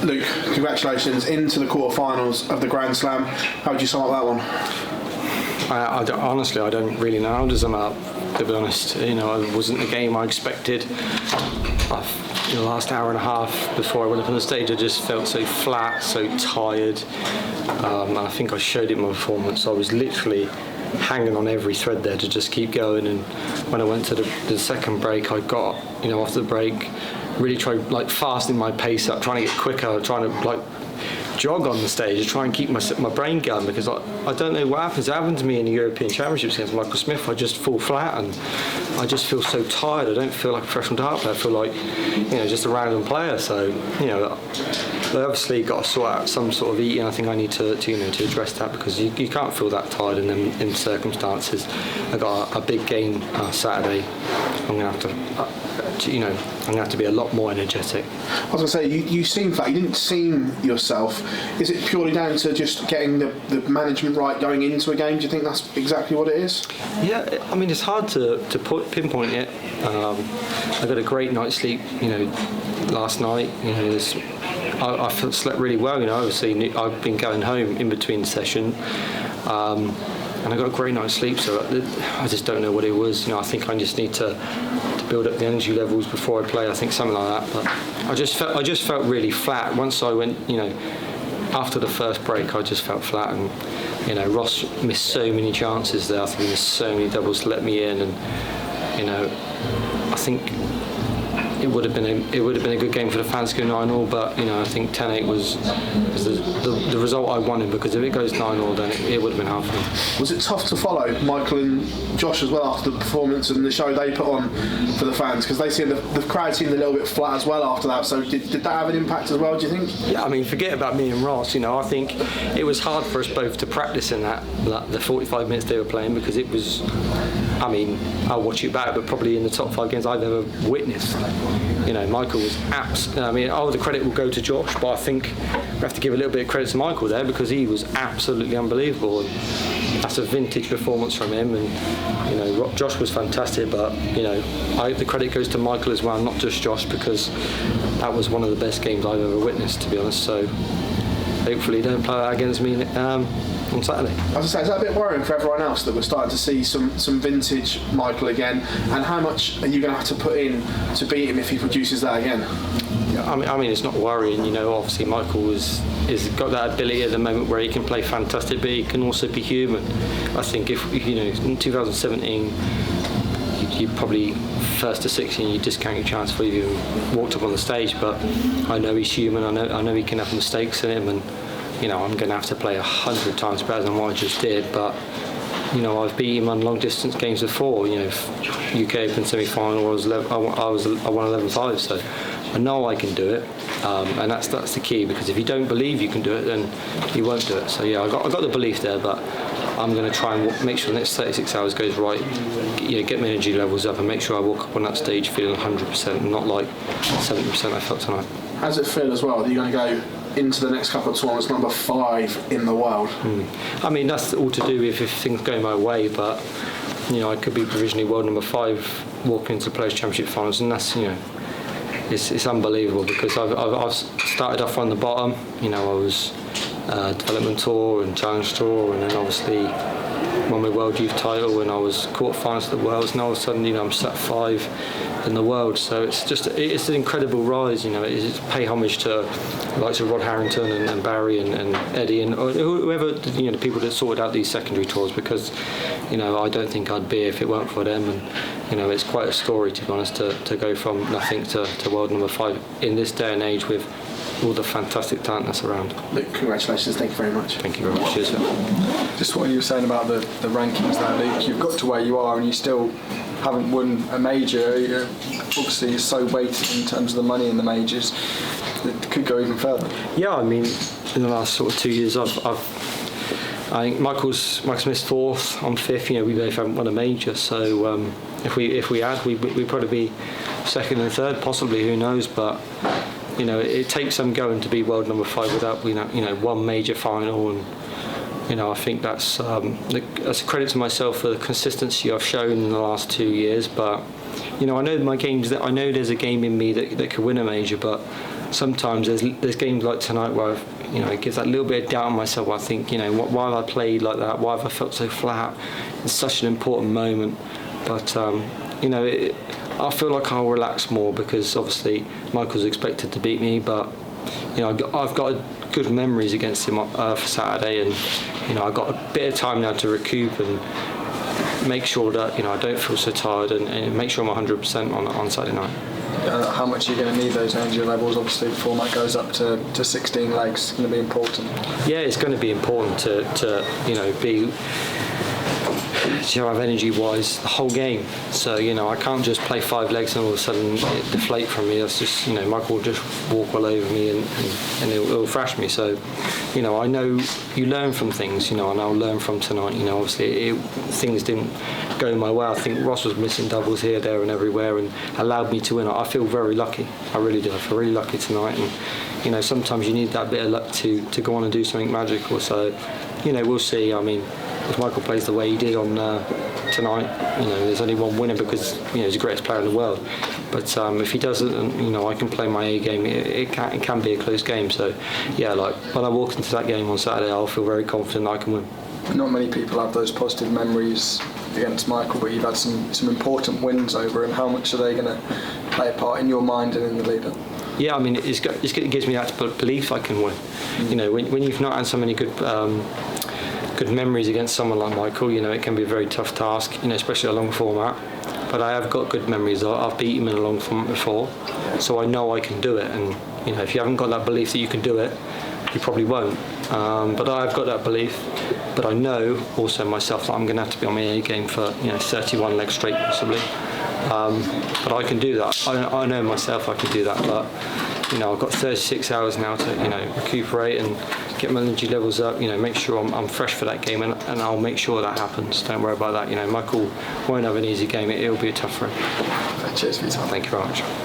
Luke, congratulations into the quarterfinals of the Grand Slam. How would you sum up that one? Honestly, I don't really know how to sum up, to be honest. It wasn't the game I expected. The last hour and a half before I went up on the stage, I just felt so flat, so tired. And I think I showed it in my performance. I was literally hanging on every thread there to just keep going. And when I went to the second break, I got, after the break, really tried fastening my pace up, trying to get quicker, trying to jog on the stage to try and keep my brain going, because I don't know what happens. It happened to me in the European Championships against Michael Smith. I just fall flat and I just feel so tired. I don't feel like a professional dart player. I feel like just a random player. So they obviously got to sort out some sort of eating. I think I need to address that, because you can't feel that tired in them circumstances. I got a big game Saturday. I'm gonna have to be a lot more energetic. I was going to say, you seem flat. You didn't seem yourself. Is it purely down to just getting the management right going into a game? Do you think that's exactly what it is? Yeah, I mean, it's hard to pinpoint it. I got a great night's sleep, last night. I slept really well. Obviously I've been going home in between session. And I got a great night's sleep, so I just don't know what it was. I think I just need to build up the energy levels before I play. I think something like that. But I just felt really flat. Once I went, after the first break, I just felt flat. And Ross missed so many chances there. I think he missed so many doubles to let me in, and I think it would have been a good game for the fans to go 9-9, but I think 10-8 was the result I wanted, because if it goes 9-9, then it would have been hard for me. Was it tough to follow Michael and Josh as well after the performance and the show they put on for the fans? Because they seemed the crowd seemed a little bit flat as well after that. So did that have an impact as well, do you think? Yeah, I mean, forget about me and Ross. I think it was hard for us both to practice in the 45 minutes they were playing, because it was. I mean, I'll watch it back, but probably in the top 5 games I've ever witnessed. Michael was all the credit will go to Josh, but I think we have to give a little bit of credit to Michael there, because he was absolutely unbelievable. And that's a vintage performance from him, and Josh was fantastic, but the credit goes to Michael as well, not just Josh, because that was one of the best games I've ever witnessed, to be honest. So hopefully don't play that against me on Saturday. As I say, is that a bit worrying for everyone else that we're starting to see some vintage Michael again? And how much are you going to have to put in to beat him if he produces that again? Yeah, I mean, it's not worrying. Obviously Michael is got that ability at the moment where he can play fantastic, but he can also be human. I think if in 2017. You probably first to 16, you discount your chance before you walked up on the stage. But I know he's human. I know he can have mistakes in him, and I'm going to have to play 100 times better than what I just did. But I've beat him on long distance games before. UK Open semi-final, I won 11-5. So I know I can do it, and that's the key. Because if you don't believe you can do it, then you won't do it. So yeah, I got the belief there, but I'm going to try and make sure the next 36 hours goes right, get my energy levels up and make sure I walk up on that stage feeling 100% and not like 70% I felt tonight. How does it feel as well that you're going to go into the next couple of tournaments number 5 in the world? I mean, that's all to do with if things go my way, but I could be provisionally world number 5 walking into the Players' Championship finals, and that's it's unbelievable, because I've started off on the bottom. I was development tour and challenge tour, and then obviously won my world youth title when I was quarterfinals at the Worlds, and all of a sudden I'm sat 5 in the world. So it's an incredible rise. It's pay homage to the likes of Rod Harrington and Barry and Eddie and whoever the people that sorted out these secondary tours, because I don't think I'd be if it weren't for them. And it's quite a story, to be honest, to go from nothing to world number 5 in this day and age with all the fantastic talent that's around. Luke, congratulations, thank you very much. Thank you very much. Cheers. Just what you were saying about the rankings there, Luke, you've got to where you are and you still haven't won a major. Obviously you're so weighted in terms of the money in the majors, it could go even further. Yeah, I mean, in the last sort of 2 years I think Michael Smith's 4th, I'm 5th. We both haven't won a major, so if we had, we'd probably be 2nd and 3rd, possibly, who knows. But it takes some going to be world number 5 without one major final, and I think that's a credit to myself for the consistency I've shown in the last 2 years. But you know, I know my games that I know there's a game in me that could win a major, but sometimes there's games like tonight where I've, you know, it gives that little bit of doubt in myself. I think, you know, why have I played like that? Why have I felt so flat? It's such an important moment, but you know, I feel like I'll relax more because obviously Michael's expected to beat me, but you know, I've got good memories against him for Saturday, and you know, I've got a bit of time now to recoup and make sure that, you know, I don't feel so tired, and make sure I'm 100% on Saturday night. How much are you going to need those energy levels? Obviously, the format goes up to 16 legs. It's going to be important. Yeah, it's going to be important to you know, be to have energy-wise the whole game. So, you know, I can't just play 5 legs and all of a sudden it deflate from me. That's just, you know, Michael will just walk all over me and it'll thrash me. So, you know, I know you learn from things, you know, and I'll learn from tonight. You know, obviously things didn't go my way. I think Ross was missing doubles here, there and everywhere and allowed me to win. I feel very lucky. I really do. I feel really lucky tonight, and you know, sometimes you need that bit of luck to go on and do something magical. So, you know, we'll see. I mean, if Michael plays the way he did on tonight, you know, there's only one winner because, you know, he's the greatest player in the world. But if he doesn't, you know, I can play my A game. It can be a close game. So, yeah, like when I walk into that game on Saturday, I'll feel very confident I can win. Not many people have those positive memories against Michael, but you've had some important wins over him. How much are they going to play a part in your mind and in the lead-up? Yeah, I mean, it gives me that belief I can win. You know, when you've not had so many good memories against someone like Michael, you know, it can be a very tough task, you know, especially a long format. But I have got good memories. I've beat him in a long format before, so I know I can do it. And, you know, if you haven't got that belief that you can do it, you probably won't. But I've got that belief. But I know also myself that I'm going to have to be on my A game for, you know, 31 legs straight possibly. But I can do that. I know myself I can do that. But, you know, I've got 36 hours now to, you know, recuperate and get my energy levels up, you know, make sure I'm fresh for that game, and I'll make sure that happens. Don't worry about that. You know, Michael won't have an easy game. It'll be a tough for him. Cheers for your time. Thank you very much.